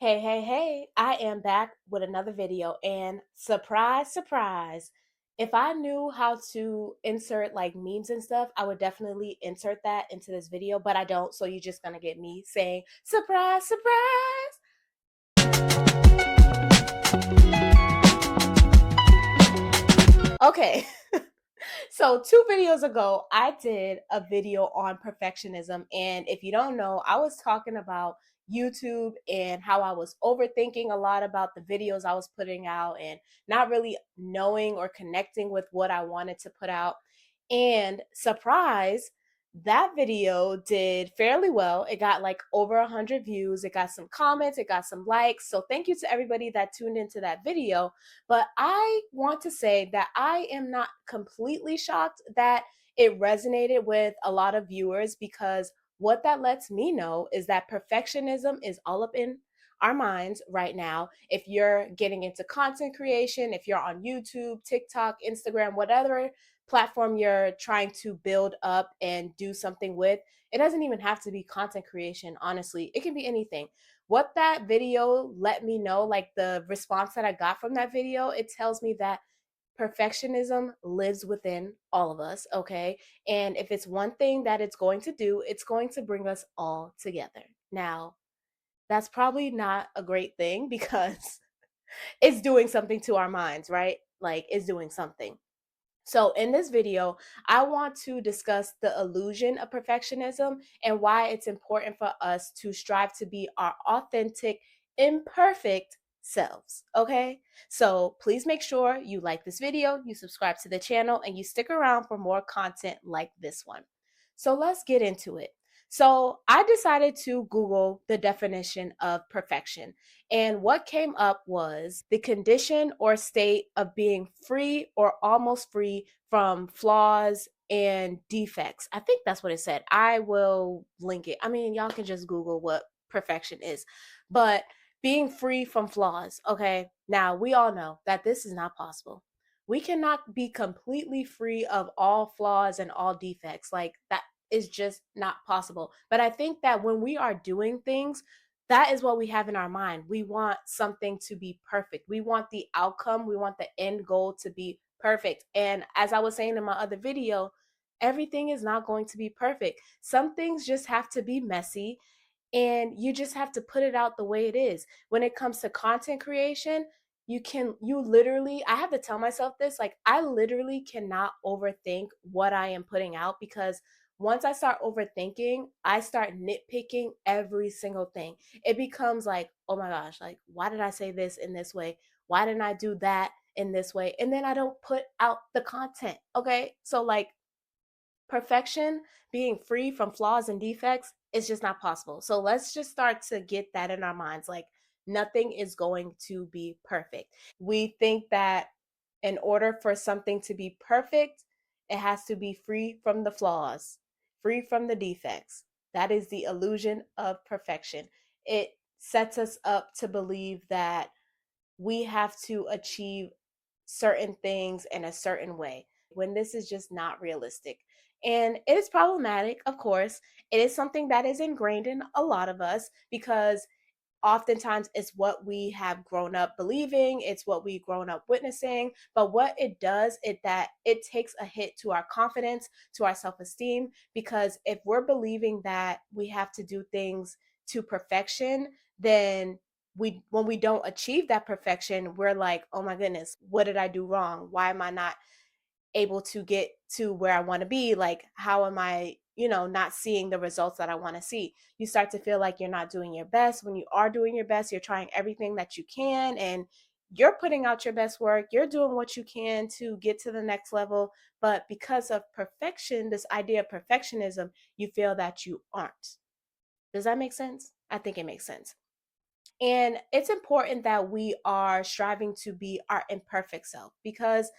Hey, I am back with another video and surprise, surprise. If I knew how to insert like memes and stuff, I would definitely insert that into this video, but I don't, so you're just gonna get me saying surprise, surprise. Okay. So 2 videos ago, I did a video on perfectionism. And if you don't know, I was talking about YouTube and how I was overthinking a lot about the videos I was putting out and not really knowing or connecting with what I wanted to put out. And surprise, that video did fairly well. It got like over 100 views. It got some comments, it got some likes. So thank you to everybody that tuned into that video. But I want to say that I am not completely shocked that it resonated with a lot of viewers, because what that lets me know is that perfectionism is all up in our minds right now. If you're getting into content creation, if you're on YouTube, TikTok, Instagram, whatever platform you're trying to build up and do something with, it doesn't even have to be content creation, honestly. It can be anything. What that video let me know, like the response that I got from that video, it tells me that perfectionism lives within all of us, okay? And if it's one thing that it's going to do, it's going to bring us all together. Now, that's probably not a great thing because it's doing something to our minds, right? Like it's doing something. So, in this video, I want to discuss the illusion of perfectionism and why it's important for us to strive to be our authentic, imperfect selves. Okay? So, please make sure you like this video, you subscribe to the channel, and you stick around for more content like this one. So, let's get into it. So, I decided to Google the definition of perfection. And what came up was the condition or state of being free or almost free from flaws and defects. I think that's what it said. I will link it. I mean, y'all can just Google what perfection is. But being free from flaws, okay? Now, we all know that this is not possible. We cannot be completely free of all flaws and all defects. Like, that is just not possible. But I think that when we are doing things, that is what we have in our mind. We want something to be perfect. We want the outcome, we want the end goal to be perfect. And as I was saying in my other video, everything is not going to be perfect. Some things just have to be messy, and you just have to put it out the way it is. When it comes to content creation, you literally, I have to tell myself this, like I literally cannot overthink what I am putting out, because once I start overthinking, I start nitpicking every single thing. It becomes like, oh my gosh, like why did I say this in this way? Why didn't I do that in this way? And then I don't put out the content. Okay? So like perfection, being free from flaws and defects, is just not possible. So let's just start to get that in our minds. Like nothing is going to be perfect. We think that in order for something to be perfect, it has to be free from the flaws, free from the defects. That is the illusion of perfection. It sets us up to believe that we have to achieve certain things in a certain way when this is just not realistic. And it is problematic, of course. It is something that is ingrained in a lot of us because oftentimes it's what we have grown up believing, it's what we've grown up witnessing. But what it does is that it takes a hit to our confidence, to our self-esteem, because if we're believing that we have to do things to perfection, then when we don't achieve that perfection, we're like, oh my goodness, what did I do wrong? Why am I not able to get to where I want to be? Like, how am I, not seeing the results that I want to see? You start to feel like you're not doing your best. When you are doing your best, you're trying everything that you can, and you're putting out your best work. You're doing what you can to get to the next level. But because of perfection, this idea of perfectionism, you feel that you aren't. Does that make sense? I think it makes sense. And it's important that we are striving to be our imperfect self, because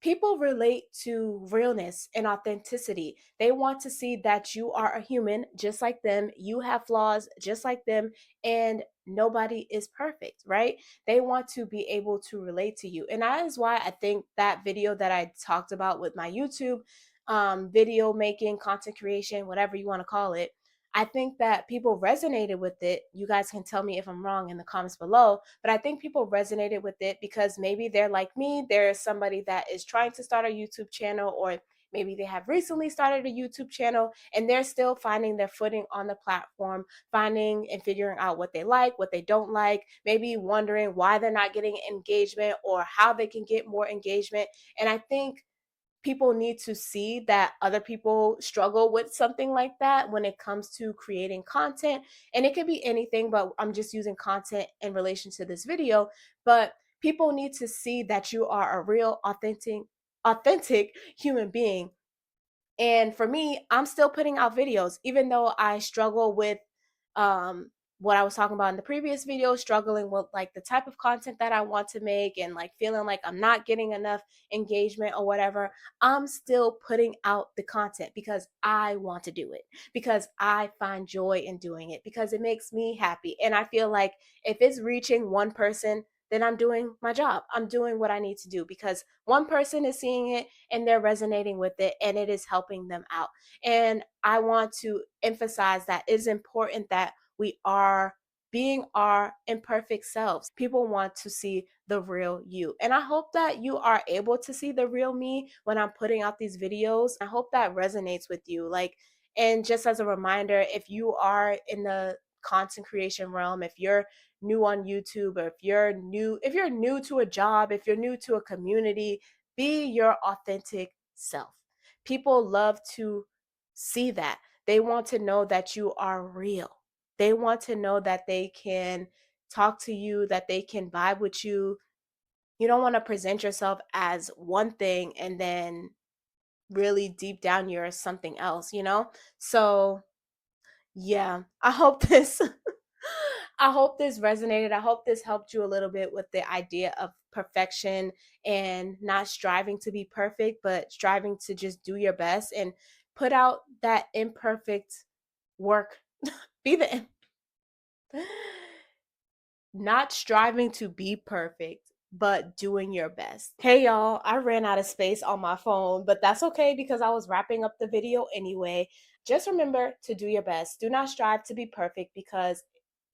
people relate to realness and authenticity. They want to see that you are a human just like them, you have flaws just like them, and nobody is perfect, right? They want to be able to relate to you. And that is why I think that video that I talked about with my YouTube video making, content creation, whatever you want to call it, I think that people resonated with it. You guys can tell me if I'm wrong in the comments below, but I think people resonated with it because maybe they're like me. There's somebody that is trying to start a YouTube channel, or maybe they have recently started a YouTube channel and they're still finding their footing on the platform, finding and figuring out what they like, what they don't like, maybe wondering why they're not getting engagement or how they can get more engagement. And I think people need to see that other people struggle with something like that when it comes to creating content. And it could be anything, but I'm just using content in relation to this video. But people need to see that you are a real authentic human being. And for me, I'm still putting out videos, even though I struggle with um, what I was talking about in the previous video, struggling with like the type of content that I want to make and like feeling like I'm not getting enough engagement or whatever. I'm still putting out the content because I want to do it, because I find joy in doing it, because it makes me happy. And I feel like if it's reaching one person, then I'm doing my job. I'm doing what I need to do because one person is seeing it and they're resonating with it and it is helping them out. And I want to emphasize that it is important that we are being our imperfect selves. People want to see the real you. And I hope that you are able to see the real me when I'm putting out these videos. I hope that resonates with you. Like, and just as a reminder, if you are in the content creation realm, if you're new on YouTube, or if you're new to a job, if you're new to a community, be your authentic self. People love to see that. They want to know that you are real. They want to know that they can talk to you, that they can vibe with you. You don't want to present yourself as one thing and then really deep down you're something else, you know? So, yeah, I hope this I hope this resonated. I hope this helped you a little bit with the idea of perfection and not striving to be perfect, but striving to just do your best and put out that imperfect work. Be the not striving to be perfect, but doing your best. Hey y'all, I ran out of space on my phone, but that's okay because I was wrapping up the video anyway. Just remember to do your best. Do not strive to be perfect because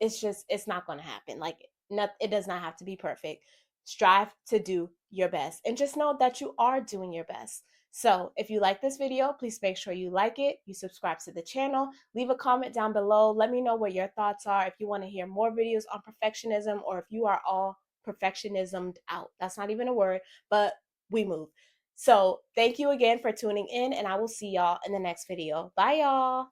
it's not going to happen. Like, not, it does not have to be perfect. Strive to do your best and just know that you are doing your best. So if you like this video, please make sure you like it, you subscribe to the channel, leave a comment down below. Let me know what your thoughts are, if you want to hear more videos on perfectionism, or if you are all perfectionismed out. That's not even a word, but we move. So thank you again for tuning in, and I will see y'all in the next video. Bye, y'all.